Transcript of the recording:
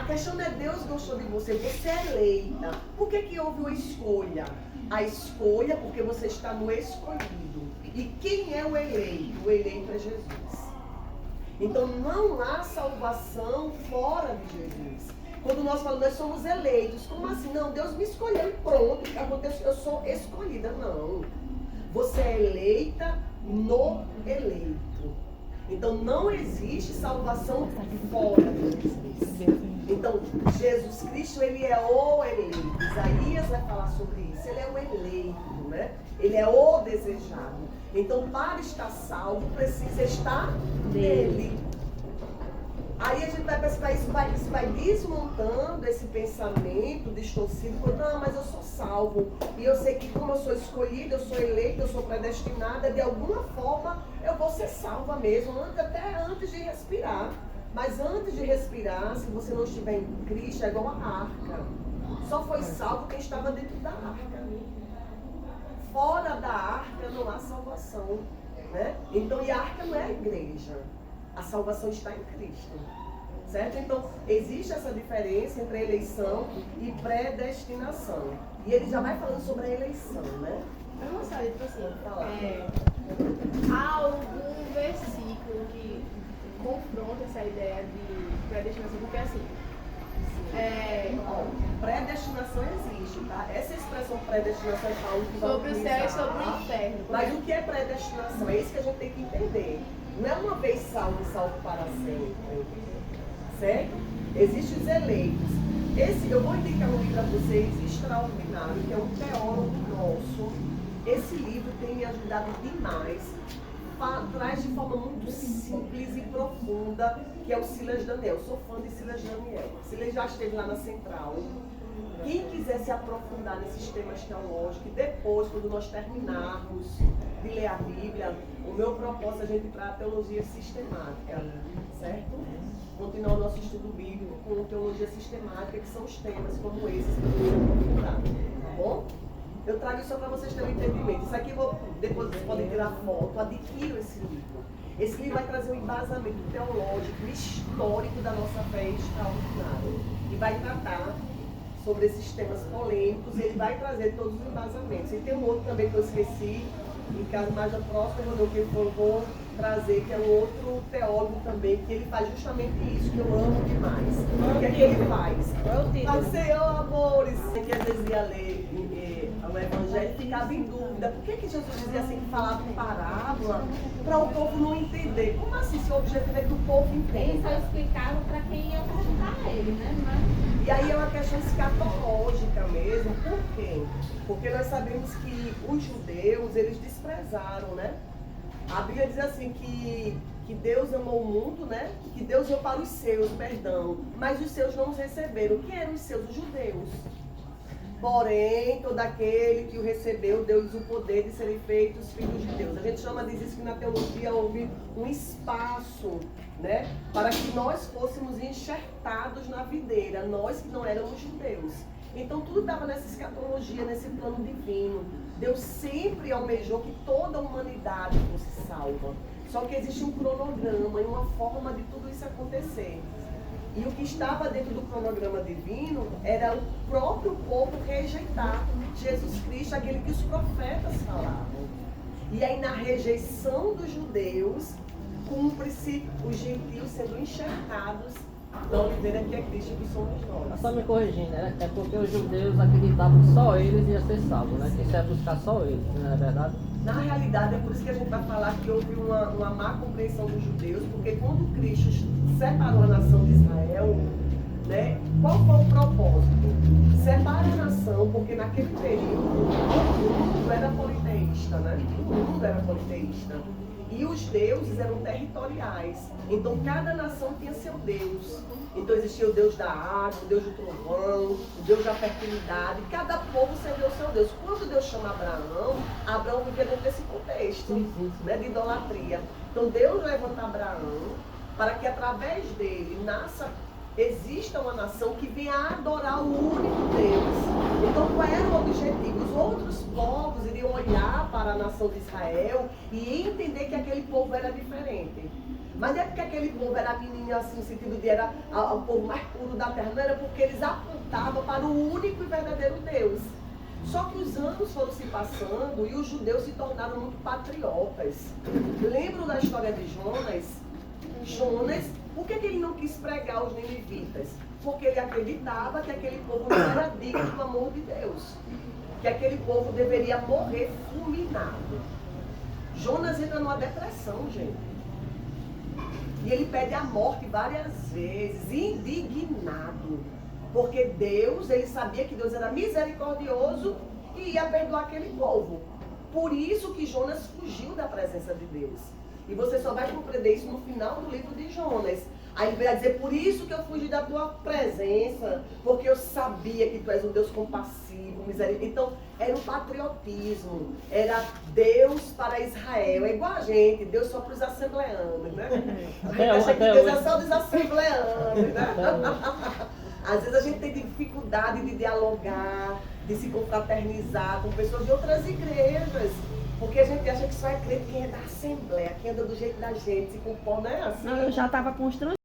questão não é Deus gostou de você, você é eleita. Por que houve uma escolha? A escolha porque você está no escolhido. E quem é o eleito? O eleito é Jesus. Então não há salvação fora de Jesus. Quando nós falamos, nós somos eleitos. Como assim? Não, Deus me escolheu e pronto, o que aconteceu? Eu sou escolhida. Não. Você é eleita no eleito. Então não existe salvação fora de Jesus. Então Jesus Cristo, ele é o eleito. Isaías vai falar sobre isso. Ele é o eleito, né? Ele é o desejado. Então para estar salvo precisa estar nele. Aí a gente vai perceber, isso vai desmontando esse pensamento distorcido. Não, mas eu sou salvo. E eu sei que como eu sou escolhida, eu sou eleita, eu sou predestinada, de alguma forma eu vou ser salva mesmo, até antes de respirar. Mas antes de respirar, se você não estiver em Cristo, é igual a arca. Só foi salvo quem estava dentro da arca. Fora da arca não há salvação, né? Então, e a arca não é a igreja. A salvação está em Cristo, certo? Então, existe essa diferença entre eleição e predestinação. E ele já vai falando sobre a eleição, né? Eu gostaria, tipo assim, falar. há algum versículo que confronta essa ideia de predestinação? Porque assim, predestinação existe, tá? Essa expressão predestinação é algo que vai sobre o céu e sobre o inferno. Mas o que é predestinação? É isso que a gente tem que entender. Não é uma vez salvo e salvo para sempre, certo? Existem os eleitos. Eu vou indicar um livro a vocês extraordinário, que é um teólogo nosso. Esse livro tem me ajudado demais. Traz de forma muito simples e profunda, que é o Silas Daniel. Eu sou fã de Silas Daniel. Silas já esteve lá na Central. Quem quiser se aprofundar nesses temas teológicos, depois, quando nós terminarmos de ler a Bíblia, o meu propósito é a gente ir para a teologia sistemática, certo? Continuar o nosso estudo bíblico com teologia sistemática, que são os temas como esses que eu vou aprofundar, tá bom? Eu trago isso só para vocês terem um entendimento. Isso aqui, depois vocês podem tirar foto, adquiram esse livro. Esse livro vai trazer um embasamento teológico, histórico da nossa fé extraordinário. E vai tratar sobre esses temas polêmicos, e ele vai trazer todos os embasamentos. E tem um outro também que eu esqueci, em caso mais da próxima, que eu vou trazer, que é um outro teólogo também, que ele faz justamente isso, que eu amo demais. O que é que ele faz? Fala, Senhor, amores, que às vezes ia ler o Evangelho e ficava em dúvida. Por que Jesus dizia assim, que falava em parábola, para o povo não entender? Como assim, se o objetivo é que o povo entenda? Ele só explicava para quem ia perguntar a ele, né? E aí é uma questão escatológica mesmo. Por quê? Porque nós sabemos que os judeus, eles desprezaram, né? A Bíblia diz assim que Deus amou o mundo, né? Que Deus deu para os seus, perdão. Mas os seus não os receberam. Quem eram os seus? Os judeus. Porém, todo aquele que o recebeu, deu-lhes o poder de serem feitos filhos de Deus. A gente diz isso que na teologia houve um espaço, né, para que nós fôssemos enxertados na videira, nós que não éramos judeus. Então tudo estava nessa escatologia, nesse plano divino. Deus sempre almejou que toda a humanidade fosse salva. Só que existe um cronograma e uma forma de tudo isso acontecer. E o que estava dentro do cronograma divino era o próprio povo rejeitar Jesus Cristo, aquele que os profetas falavam. E aí na rejeição dos judeus, cumpre-se os gentios sendo enxertados da oliveira que é Cristo, que somos nós. Só me corrigindo, né? É porque os judeus acreditavam que só eles iam ser salvos, né? Que isso é buscar só eles, não é verdade? Na realidade, é por isso que a gente vai falar que houve uma má compreensão dos judeus, porque quando Cristo separou a nação de Israel, né, qual foi o propósito? Separa a nação, porque naquele período o mundo era politeísta, né? O mundo era politeísta. E os deuses eram territoriais. Então cada nação tinha seu deus. Então existia o deus da água, o deus do trovão, o deus da fertilidade. Cada povo serviu o seu deus. Quando Deus chama Abraão vivia dentro desse contexto, né, de idolatria. Então Deus levanta Abraão para que através dele exista uma nação que venha a adorar o único Deus. Então qual era o objetivo? Os outros povos iriam olhar para a nação de Israel e entender que aquele povo era diferente. Mas não é porque aquele povo era menino assim, no sentido de era o povo mais puro da terra, não era porque eles apontavam para o único e verdadeiro Deus. Só que os anos foram se passando e os judeus se tornaram muito patriotas. Lembram da história de Jonas? Jonas, por que ele não quis pregar os ninivitas? Porque ele acreditava que aquele povo não era digno do amor de Deus. Que aquele povo deveria morrer fulminado. Jonas entra numa depressão, gente. E ele pede a morte várias vezes, indignado. Porque Deus, ele sabia que Deus era misericordioso e ia perdoar aquele povo. Por isso que Jonas fugiu da presença de Deus. E você só vai compreender isso no final do livro de Jonas. Aí ele vai dizer, por isso que eu fugi da tua presença, porque eu sabia que tu és um Deus compassivo, misericordioso. Então, era um patriotismo, era Deus para Israel. É igual a gente, Deus só para os assembleanos, né? A gente acha que Deus é só dos assembleanos, né? Às vezes a gente tem dificuldade de dialogar, de se confraternizar com pessoas de outras igrejas. Porque a gente acha que só é crente quem é da Assembleia, quem anda do jeito da gente, se conforma, não é assim? Não, eu já estava constrangida.